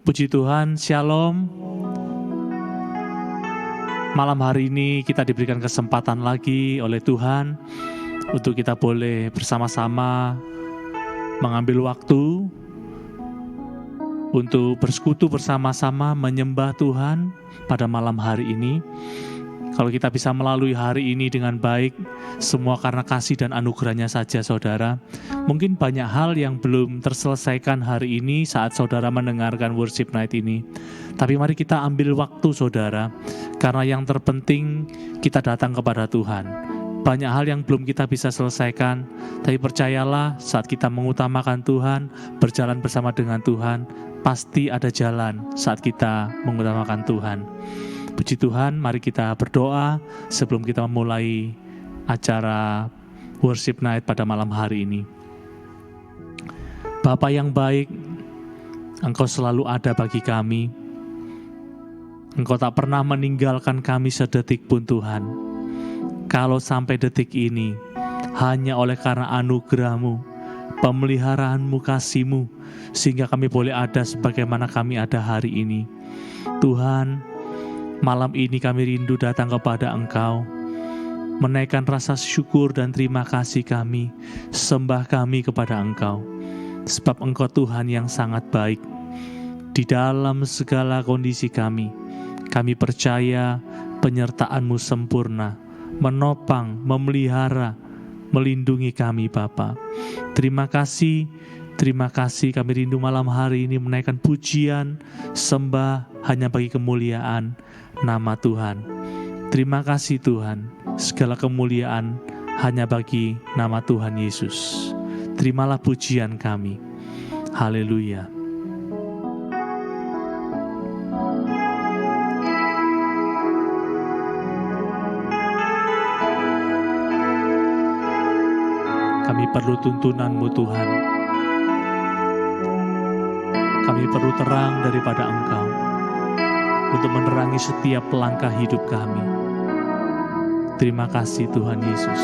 Puji Tuhan, Shalom. Malam hari ini kita diberikan kesempatan lagi oleh Tuhan untuk kita boleh bersama-sama mengambil waktu untuk bersekutu bersama-sama menyembah Tuhan pada malam hari ini. Kalau kita bisa melalui hari ini dengan baik, semua karena kasih dan anugerahnya saja, saudara. Mungkin banyak hal yang belum terselesaikan hari ini saat saudara mendengarkan worship night ini. Tapi mari kita ambil waktu, saudara, karena yang terpenting kita datang kepada Tuhan. Banyak hal yang belum kita bisa selesaikan, tapi percayalah saat kita mengutamakan Tuhan, berjalan bersama dengan Tuhan, pasti ada jalan saat kita mengutamakan Tuhan. Puji Tuhan, mari kita berdoa sebelum kita memulai acara worship night pada malam hari ini. Bapa yang baik, Engkau selalu ada bagi kami. Engkau tak pernah meninggalkan kami sedetik pun, Tuhan. Kalau sampai detik ini, hanya oleh karena anugerah-Mu, pemeliharaan-Mu, kasih-Mu, sehingga kami boleh ada sebagaimana kami ada hari ini. Tuhan, malam ini kami rindu datang kepada Engkau, menaikkan rasa syukur dan terima kasih kami, sembah kami kepada Engkau. Sebab Engkau Tuhan yang sangat baik. Di dalam segala kondisi kami percaya penyertaan-Mu sempurna, menopang, memelihara, melindungi kami Bapa. Terima kasih kami rindu malam hari ini menaikkan pujian, sembah hanya bagi kemuliaan nama Tuhan. Terima kasih Tuhan, segala kemuliaan hanya bagi nama Tuhan Yesus. Terimalah pujian kami. Haleluya. Kami perlu tuntunan-Mu Tuhan. Kami perlu terang daripada Engkau untuk menerangi setiap langkah hidup kami. Terima kasih Tuhan Yesus.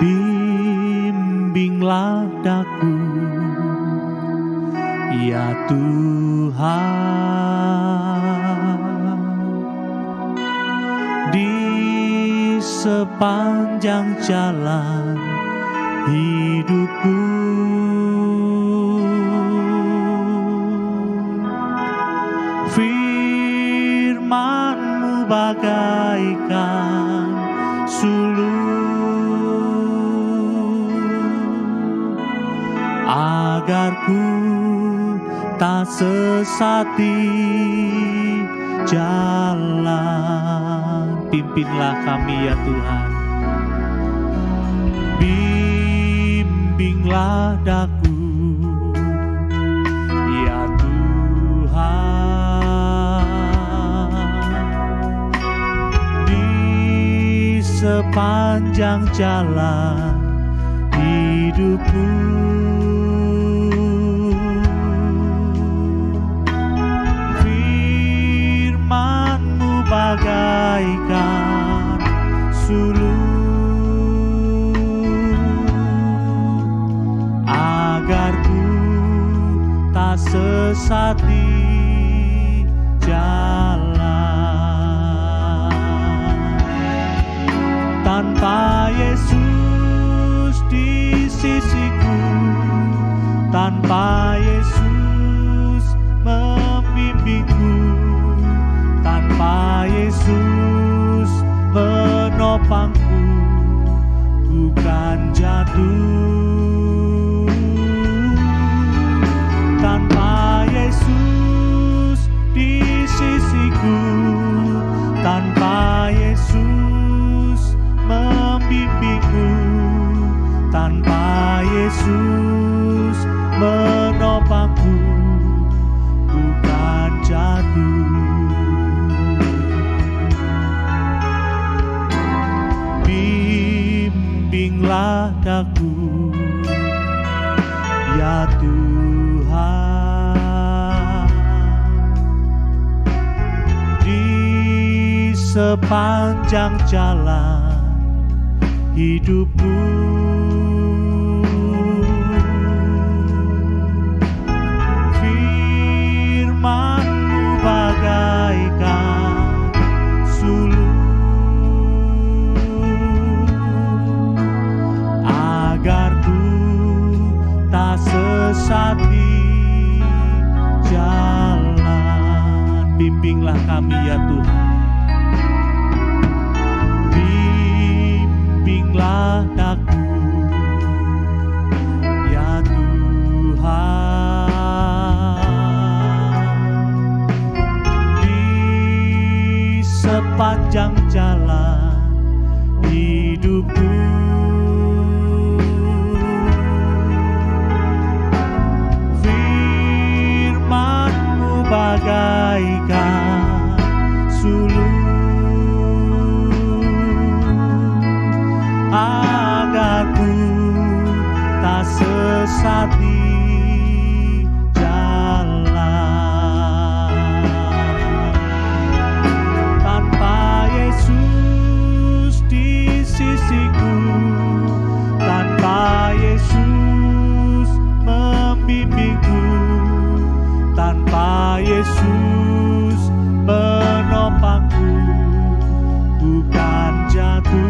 Bimbinglah daku, ya Tuhan, di sepanjang jalan hidupku. Firman-Mu bagaikan sulur, agar ku tak sesat di jalan. Pimpinlah kami ya Tuhan. Bimbinglah daku, ya Tuhan, di sepanjang jalan hidupku. Firman-Mu bagaikan sulur, agar ku tak sesat di jalan. Tanpa Yesus di sisiku, tanpa Yesus membimbingku, tanpa Yesus menopangku, ku kan jatuh. Tanpa Yesus di sisiku, tanpa Yesus membimbingku, tanpa Yesus menopangku, ku kan jatuh. Bimbinglah daku, ya Tuhan, di sepanjang jalan hidupku. sesat di jalan. Bimbinglah kami ya Tuhan, bimbinglah aku ya Tuhan, di sepanjang jalan hidupku. Firman-Mu bagaikan sulur, agar ku tak sesat di jalan. Tanpa Yesus di sisiku, tanpa Yesus membimbingku, tanpa Yesus menopangku, bukan jatuh.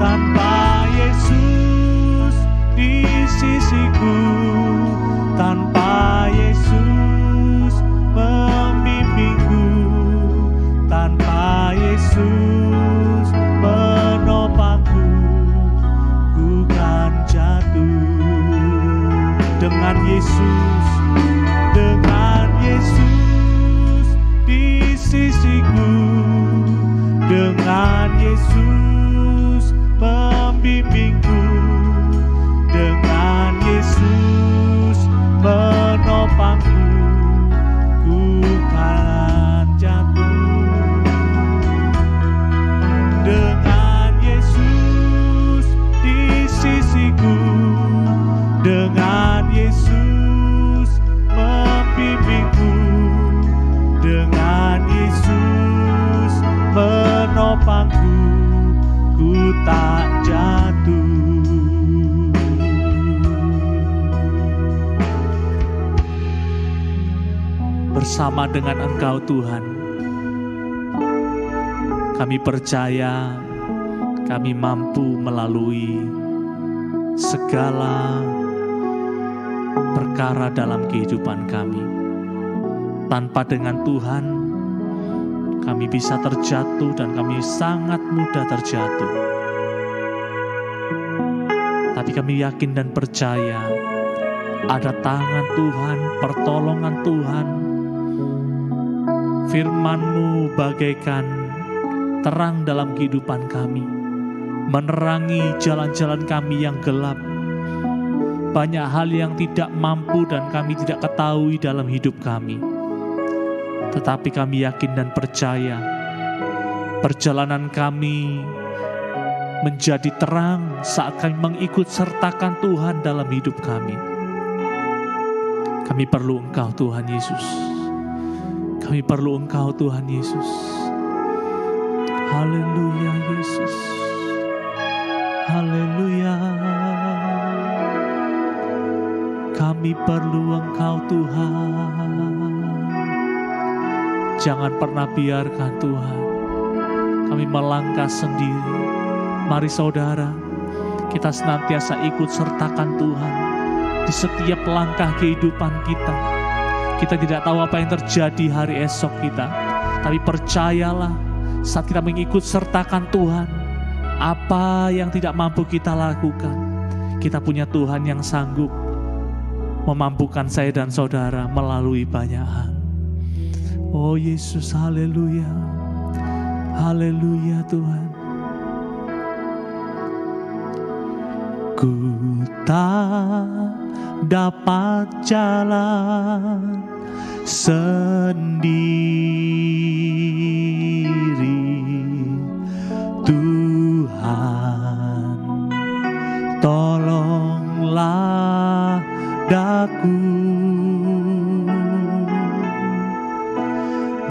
Tanpa Yesus di sisiku, tanpa Yesus membimbingku, tanpa Yesus menopangku, ku kan jatuh. Dengan Yesus, dengan Yesus di sisiku, dengan Yesus membimbingku, dengan Yesus menopangku, ku kan jatuh. Dengan Yesus di sisiku, dengan Yesus membimbingku, dengan Yesus menopangku, ku tak jatuh. Bersama dengan Engkau Tuhan, kami percaya kami mampu melalui segala perkara dalam kehidupan kami. Tanpa dengan Tuhan, kami bisa terjatuh dan kami sangat mudah terjatuh. Tapi kami yakin dan percaya ada tangan Tuhan, pertolongan Tuhan. Firman-Mu bagaikan terang dalam kehidupan kami, menerangi jalan-jalan kami yang gelap. Banyak hal yang tidak mampu dan kami tidak ketahui dalam hidup kami. Tetapi kami yakin dan percaya perjalanan kami menjadi terang saat kami mengikut sertakan Tuhan dalam hidup kami. Kami perlu Engkau Tuhan Yesus. Kami perlu Engkau Tuhan Yesus. Haleluya Yesus. Haleluya. Kami perlu Engkau Tuhan. Jangan pernah biarkan Tuhan kami melangkah sendiri. Mari saudara, kita senantiasa ikut sertakan Tuhan di setiap langkah kehidupan kita. Kita tidak tahu apa yang terjadi hari esok kita, tapi percayalah saat kita mengikut sertakan Tuhan, apa yang tidak mampu kita lakukan, kita punya Tuhan yang sanggup memampukan saya dan saudara melalui banyak hal. Oh Yesus, haleluya. Haleluya Tuhan. Ku tak dapat jalan sendiri, Tuhan tolonglah daku.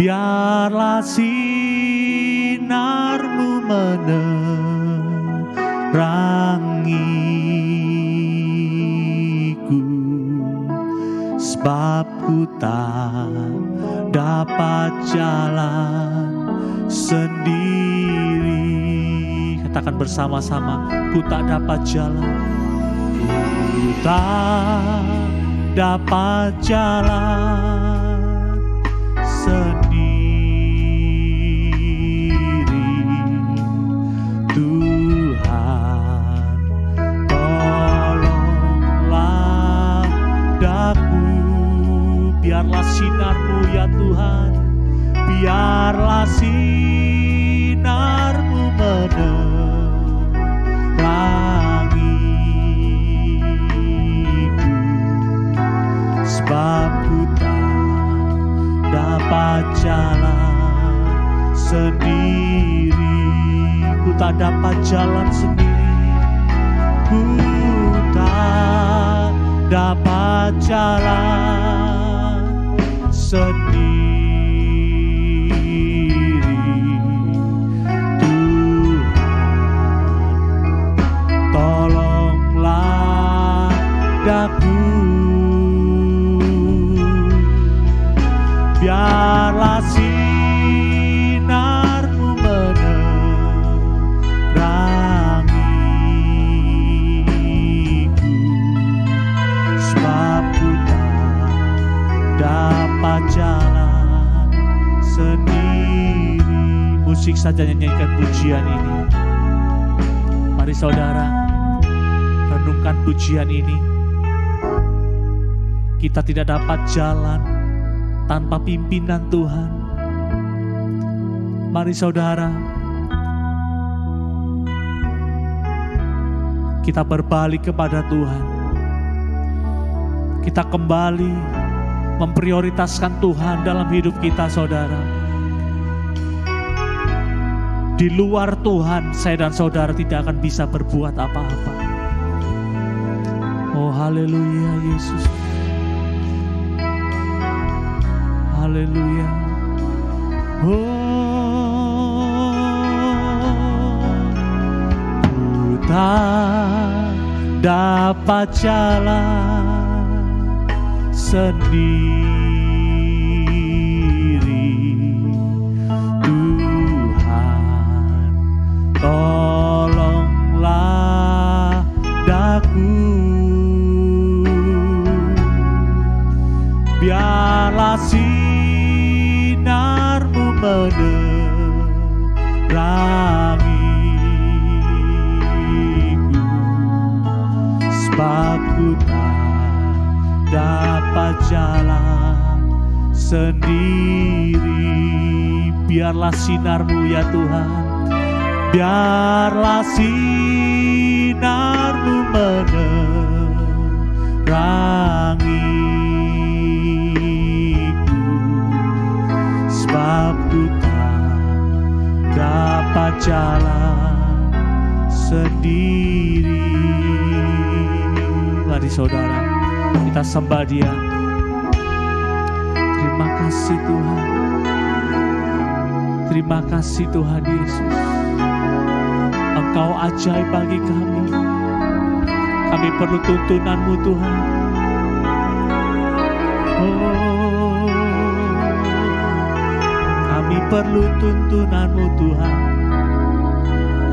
Biarlah sinar-Mu menerangiku, sebab ku tak dapat jalan sendiri. Katakan bersama-sama, ku tak dapat jalan tak dapat jalan sendiri. Tuhan, tolonglah daku. Biarlah sinar-Mu ya Tuhan, biarlah sinar-Mu menerangiku, sebab ku tak dapat jalan sendiri. Ku tak dapat jalan sendiri. Ku tak dapat jalan sendiri. Daku, biarlah sinar-Mu menerangiku, sebab ku tak dapat jalan sendiri. Musik saja nyanyikan pujian ini. Mari saudara, renungkan pujian ini. Kita tidak dapat jalan tanpa pimpinan Tuhan. Mari saudara, kita berbalik kepada Tuhan. Kita kembali memprioritaskan Tuhan dalam hidup kita, saudara. Di luar Tuhan, saya dan saudara tidak akan bisa berbuat apa-apa. Oh haleluya Yesus. Haleluya. Oh, ku tak dapat jalan sendiri. Tuhan, tolonglah daku. Biarlah sinar-Mu menerangiku, sebab ku tak dapat jalan sendiri. Biarlah sinar-Mu ya Tuhan, biarlah sinar-Mu menerangiku, sebab ku tak dapat jalan sendiri. Mari saudara, kita sembah Dia. Terima kasih Tuhan. Terima kasih Tuhan Yesus. Engkau ajaib bagi kami. Kami perlu tuntunan-Mu Tuhan. Oh, kami perlu tuntunan-Mu Tuhan.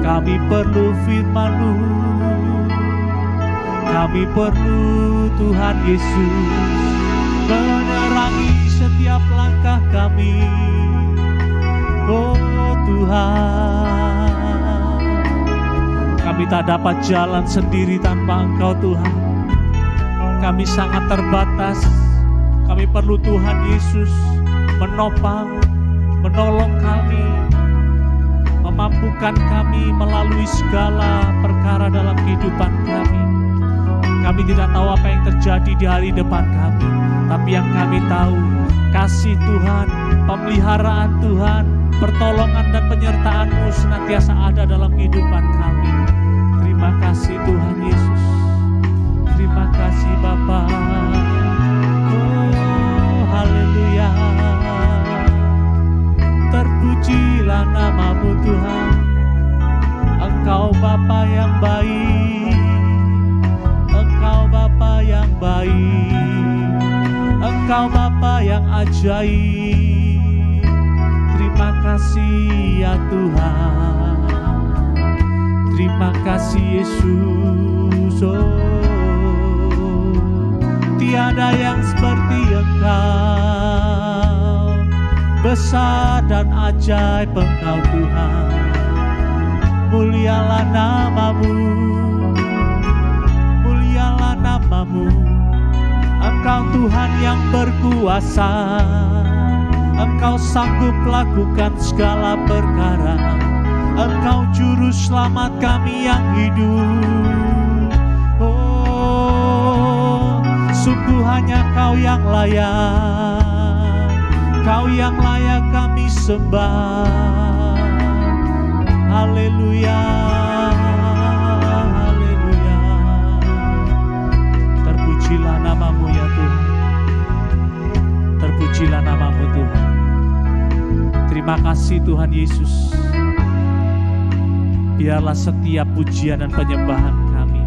Kami perlu firman-Mu. Kami perlu Tuhan Yesus menerangi setiap langkah kami. Oh Tuhan, kami tak dapat jalan sendiri tanpa Engkau Tuhan. Kami sangat terbatas. Kami perlu Tuhan Yesus menopang, menolong kami, memampukan kami melalui segala perkara dalam kehidupan kami. Kami tidak tahu apa yang terjadi di hari depan kami, tapi yang kami tahu, kasih Tuhan, pemeliharaan Tuhan, pertolongan dan penyertaan-Mu senantiasa ada dalam kehidupan kami. Terima kasih Tuhan Yesus. Terima kasih Bapa. Oh haleluya. Terpujilah nama-Mu Tuhan. Engkau Bapa yang baik. Engkau Bapa yang baik. Engkau Bapa yang ajaib. Terima kasih ya Tuhan. Terima kasih Yesus. Oh, ada yang seperti Engkau. Besar dan ajaib Engkau Tuhan, mulialah nama-Mu, mulialah nama-Mu. Engkau Tuhan yang berkuasa, Engkau sanggup lakukan segala perkara. Engkau juru selamat kami yang hidup. Oh, sungguh hanya Kau yang layak, Kau yang layak kami sembah. Haleluya, haleluya. Terpujilah nama-Mu ya Tuhan, terpujilah nama-Mu Tuhan. Terima kasih Tuhan Yesus. Biarlah setiap pujian dan penyembahan kami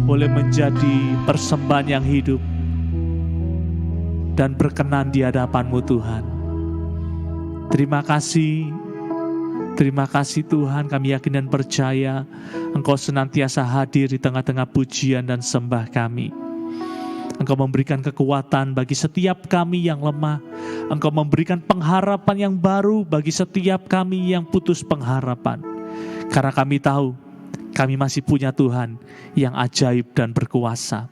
boleh menjadi persembahan yang hidup dan berkenan di hadapan-Mu Tuhan. Terima kasih Tuhan, kami yakin dan percaya Engkau senantiasa hadir di tengah-tengah pujian dan sembah kami. Engkau memberikan kekuatan bagi setiap kami yang lemah. Engkau memberikan pengharapan yang baru bagi setiap kami yang putus pengharapan. Karena kami tahu, kami masih punya Tuhan yang ajaib dan berkuasa.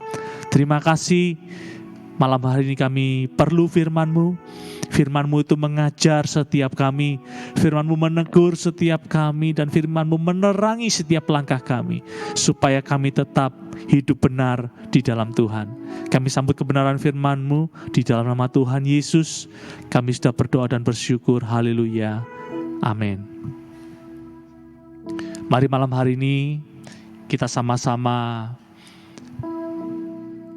Terima kasih, malam hari ini kami perlu firman-Mu. Firman-Mu itu mengajar setiap kami, firman-Mu menegur setiap kami, dan firman-Mu menerangi setiap langkah kami, supaya kami tetap hidup benar di dalam Tuhan. Kami sambut kebenaran firman-Mu di dalam nama Tuhan Yesus. Kami sudah berdoa dan bersyukur. Haleluya. Amin. Mari malam hari ini kita sama-sama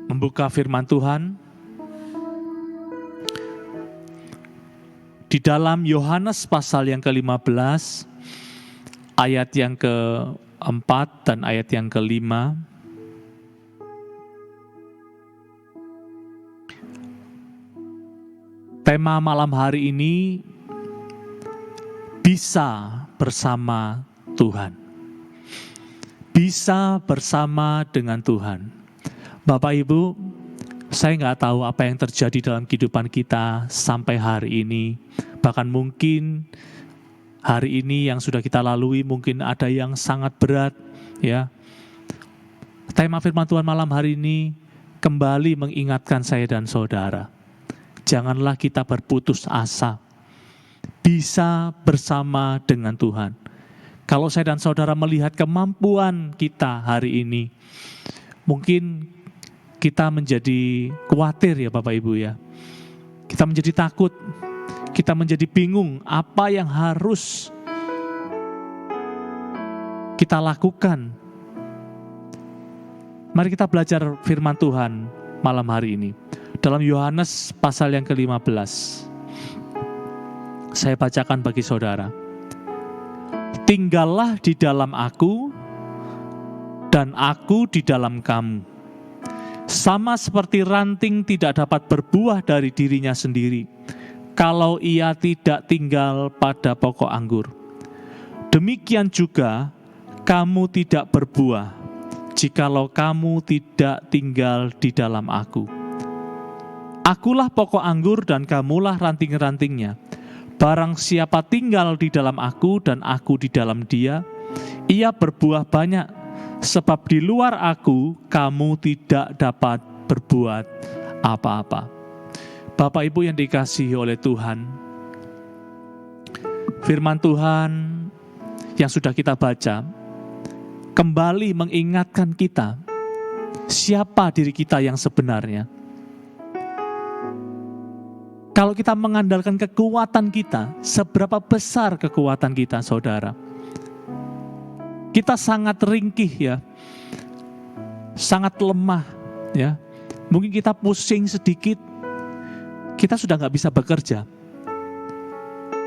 membuka firman Tuhan di dalam Yohanes pasal yang ke-15, ayat yang ke-4 dan ayat yang ke-5. Tema malam hari ini, bisa bersama Tuhan. Bisa bersama dengan Tuhan. Bapak Ibu, saya nggak tahu apa yang terjadi dalam kehidupan kita sampai hari ini. Bahkan mungkin hari ini yang sudah kita lalui mungkin ada yang sangat berat, ya. Tema firman Tuhan malam hari ini kembali mengingatkan saya dan saudara. Janganlah kita berputus asa. Bisa bersama dengan Tuhan. Kalau saya dan saudara melihat kemampuan kita hari ini, mungkin kita menjadi khawatir ya Bapak Ibu ya. Kita menjadi takut, kita menjadi bingung apa yang harus kita lakukan. Mari kita belajar firman Tuhan malam hari ini. Dalam Yohanes pasal yang ke-15. Saya bacakan bagi saudara. Tinggallah di dalam aku, dan aku di dalam kamu. Sama seperti ranting tidak dapat berbuah dari dirinya sendiri, kalau ia tidak tinggal pada pokok anggur. Demikian juga, kamu tidak berbuah, jikalau kamu tidak tinggal di dalam aku. Akulah pokok anggur dan kamulah ranting-rantingnya. Barang siapa tinggal di dalam aku dan aku di dalam dia, ia berbuah banyak, sebab di luar aku kamu tidak dapat berbuat apa-apa. Bapak Ibu yang dikasihi oleh Tuhan, firman Tuhan yang sudah kita baca kembali mengingatkan kita siapa diri kita yang sebenarnya. Kalau kita mengandalkan kekuatan kita, seberapa besar kekuatan kita, saudara? Kita sangat ringkih ya, sangat lemah ya. Mungkin kita pusing sedikit, kita sudah nggak bisa bekerja.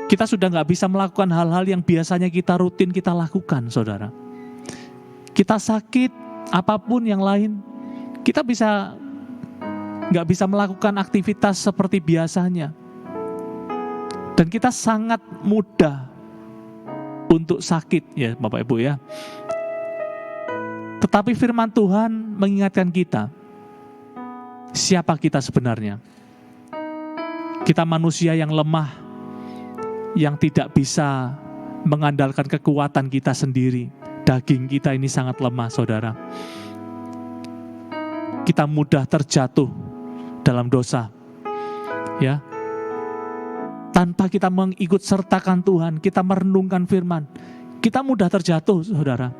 Kita sudah nggak bisa melakukan hal-hal yang biasanya kita rutin kita lakukan, saudara. Kita sakit, apapun yang lain, kita nggak bisa melakukan aktivitas seperti biasanya. Dan kita sangat mudah untuk sakit ya Bapak Ibu ya. Tetapi firman Tuhan mengingatkan kita, siapa kita sebenarnya. Kita manusia yang lemah, yang tidak bisa mengandalkan kekuatan kita sendiri. Daging kita ini sangat lemah, saudara. Kita mudah terjatuh dalam dosa. Ya. Tanpa kita mengikut sertakan Tuhan, kita merenungkan firman, kita mudah terjatuh, saudara.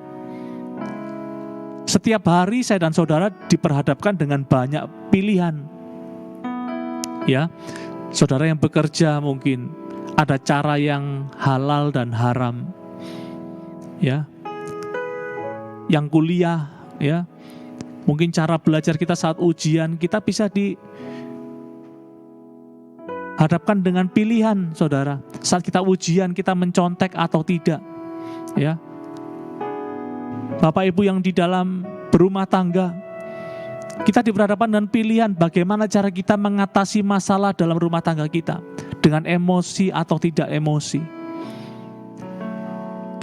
Setiap hari saya dan saudara diperhadapkan dengan banyak pilihan. Ya, saudara yang bekerja mungkin ada cara yang halal dan haram. Ya, yang kuliah, ya, mungkin cara belajar kita saat ujian kita bisa dihadapkan dengan pilihan, saudara. Saat kita ujian kita mencontek atau tidak, ya. Bapak Ibu yang di dalam berumah tangga, kita diperhadapkan dengan pilihan bagaimana cara kita mengatasi masalah dalam rumah tangga kita, dengan emosi atau tidak emosi.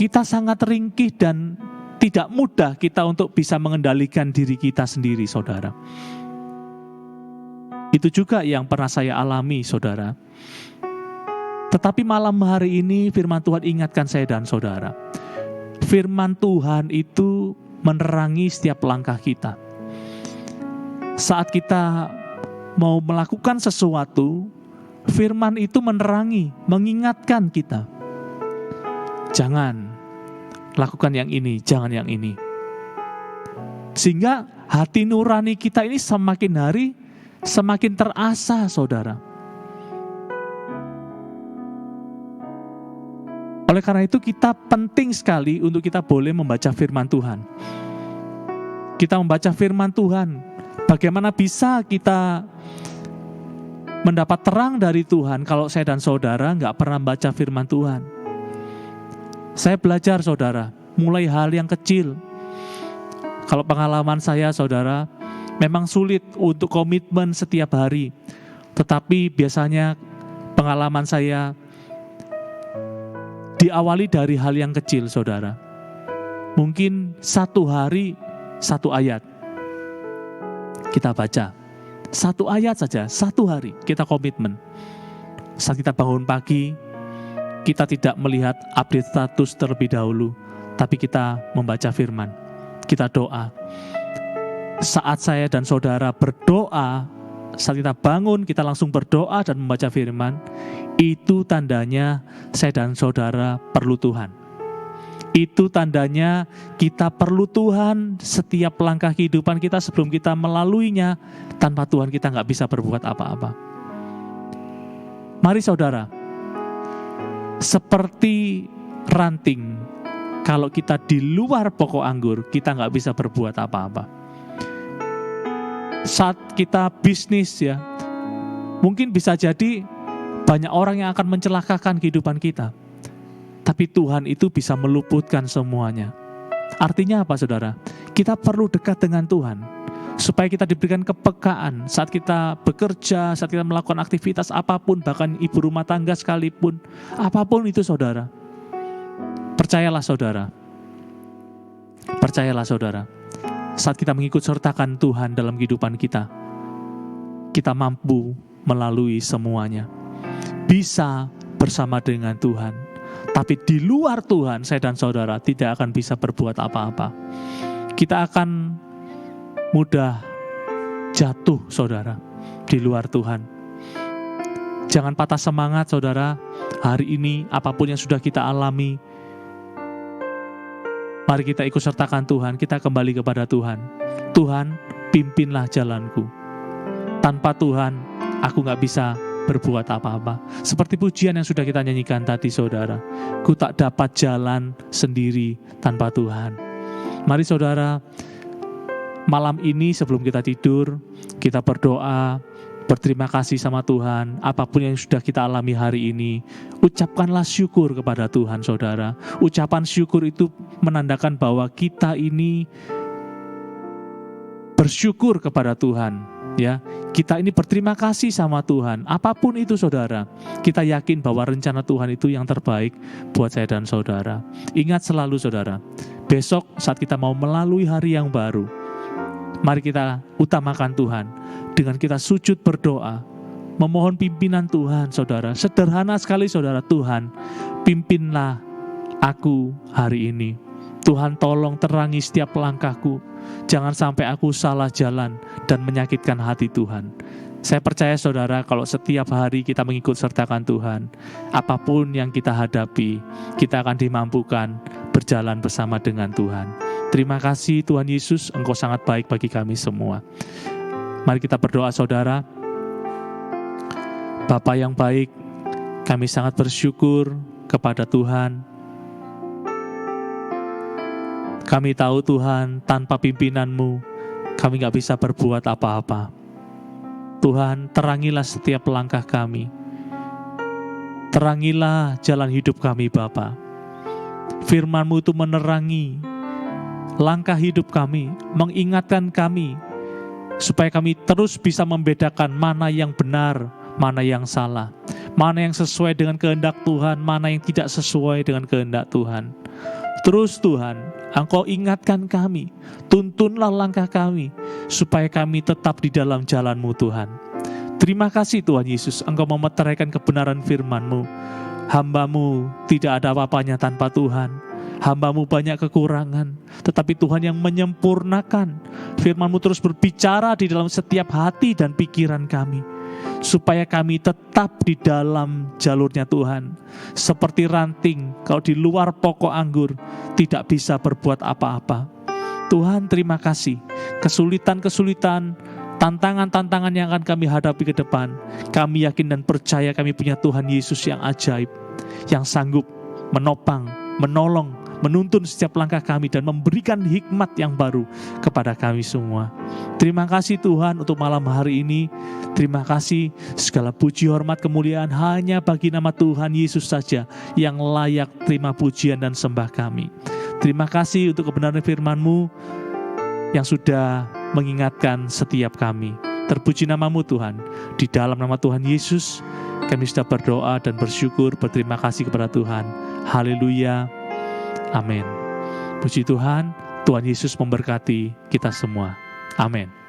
Kita sangat ringkih dan tidak mudah kita untuk bisa mengendalikan diri kita sendiri, saudara. Itu juga yang pernah saya alami, saudara. Tetapi malam hari ini firman Tuhan ingatkan saya dan saudara. Firman Tuhan itu menerangi setiap langkah kita. Saat kita mau melakukan sesuatu, firman itu menerangi, mengingatkan kita. Jangan lakukan yang ini, jangan yang ini. Sehingga hati nurani kita ini semakin hari semakin terasah, saudara. Oleh karena itu kita penting sekali untuk kita boleh membaca firman Tuhan. Kita membaca firman Tuhan, bagaimana bisa kita mendapat terang dari Tuhan kalau saya dan saudara nggak pernah membaca firman Tuhan. Saya belajar, saudara, mulai hal yang kecil. Kalau pengalaman saya, saudara, memang sulit untuk komitmen setiap hari. Tetapi biasanya pengalaman saya diawali dari hal yang kecil, saudara. Mungkin satu hari, satu ayat. Kita baca. Satu ayat saja, satu hari, kita komitmen. Saat kita bangun pagi, kita tidak melihat update status terlebih dahulu, tapi kita membaca firman. Kita doa. Saat saya dan saudara berdoa, saat kita bangun, kita langsung berdoa dan membaca firman, itu tandanya saya dan saudara perlu Tuhan. Itu tandanya kita perlu Tuhan setiap langkah kehidupan kita sebelum kita melaluinya. Tanpa Tuhan kita nggak bisa berbuat apa-apa. Mari saudara, seperti ranting, kalau kita di luar pokok anggur, kita nggak bisa berbuat apa-apa. Saat kita bisnis, ya, mungkin bisa jadi banyak orang yang akan mencelakakan kehidupan kita. Tapi Tuhan itu bisa meluputkan semuanya. Artinya apa, saudara? Kita perlu dekat dengan Tuhan, supaya kita diberikan kepekaan saat kita bekerja, saat kita melakukan aktivitas apapun, bahkan ibu rumah tangga sekalipun, apapun itu, saudara. Percayalah, saudara. Percayalah, saudara. Saat kita mengikut sertakan Tuhan dalam kehidupan kita, kita mampu melalui semuanya. Bisa bersama dengan Tuhan. Tapi di luar Tuhan, saya dan saudara tidak akan bisa berbuat apa-apa. Kita akan mudah jatuh, saudara, di luar Tuhan. Jangan patah semangat, saudara. Hari ini apapun yang sudah kita alami, mari kita ikut sertakan Tuhan, kita kembali kepada Tuhan. Tuhan, pimpinlah jalanku. Tanpa Tuhan, aku gak bisa berbuat apa-apa. Seperti pujian yang sudah kita nyanyikan tadi, saudara. Ku tak dapat jalan sendiri tanpa Tuhan. Mari saudara, malam ini sebelum kita tidur, kita berdoa, berterima kasih sama Tuhan. Apapun yang sudah kita alami hari ini, ucapkanlah syukur kepada Tuhan, saudara. Ucapan syukur itu menandakan bahwa kita ini bersyukur kepada Tuhan. Ya, kita ini berterima kasih sama Tuhan. Apapun itu, saudara, kita yakin bahwa rencana Tuhan itu yang terbaik buat saya dan saudara. Ingat selalu, saudara, besok saat kita mau melalui hari yang baru, mari kita utamakan Tuhan. dengan kita sujud berdoa, memohon pimpinan Tuhan, saudara. Sederhana sekali, saudara. Tuhan, pimpinlah aku hari ini. Tuhan, tolong terangi setiap langkahku. Jangan sampai aku salah jalan dan menyakitkan hati Tuhan. Saya percaya, saudara, kalau setiap hari kita mengikut sertakan Tuhan, apapun yang kita hadapi, kita akan dimampukan berjalan bersama dengan Tuhan. Terima kasih Tuhan Yesus, Engkau sangat baik bagi kami semua. Mari kita berdoa, saudara. Bapa yang baik, kami sangat bersyukur kepada Tuhan. Kami tahu Tuhan, tanpa pimpinan-Mu, kami gak bisa berbuat apa-apa. Tuhan, terangilah setiap langkah kami. Terangilah jalan hidup kami, Bapa. Firman-Mu itu menerangi langkah hidup kami, mengingatkan kami, supaya kami terus bisa membedakan mana yang benar, mana yang salah, mana yang sesuai dengan kehendak Tuhan, mana yang tidak sesuai dengan kehendak Tuhan. Terus Tuhan, Engkau ingatkan kami, tuntunlah langkah kami, supaya kami tetap di dalam jalan-Mu Tuhan. Terima kasih Tuhan Yesus, Engkau memeteraikan kebenaran firman-Mu. Hamba-Mu tidak ada apa-apanya tanpa Tuhan. Hamba-Mu banyak kekurangan, tetapi Tuhan yang menyempurnakan. Firman-Mu terus berbicara di dalam setiap hati dan pikiran kami, supaya kami tetap di dalam jalurnya Tuhan. Seperti ranting, kalau di luar pokok anggur, tidak bisa berbuat apa-apa. Tuhan, terima kasih. Kesulitan-kesulitan, tantangan-tantangan yang akan kami hadapi ke depan, kami yakin dan percaya kami punya Tuhan Yesus yang ajaib, yang sanggup menopang, menolong, menuntun setiap langkah kami dan memberikan hikmat yang baru kepada kami semua. Terima kasih Tuhan untuk malam hari ini. Terima kasih, segala puji, hormat, kemuliaan hanya bagi nama Tuhan Yesus saja yang layak terima pujian dan sembah kami. Terima kasih untuk kebenaran firman-Mu yang sudah mengingatkan setiap kami. Terpuji nama-Mu Tuhan. Di dalam nama Tuhan Yesus kami sudah berdoa dan bersyukur, berterima kasih kepada Tuhan. Haleluya. Amin. Puji Tuhan, Tuhan Yesus memberkati kita semua. Amin.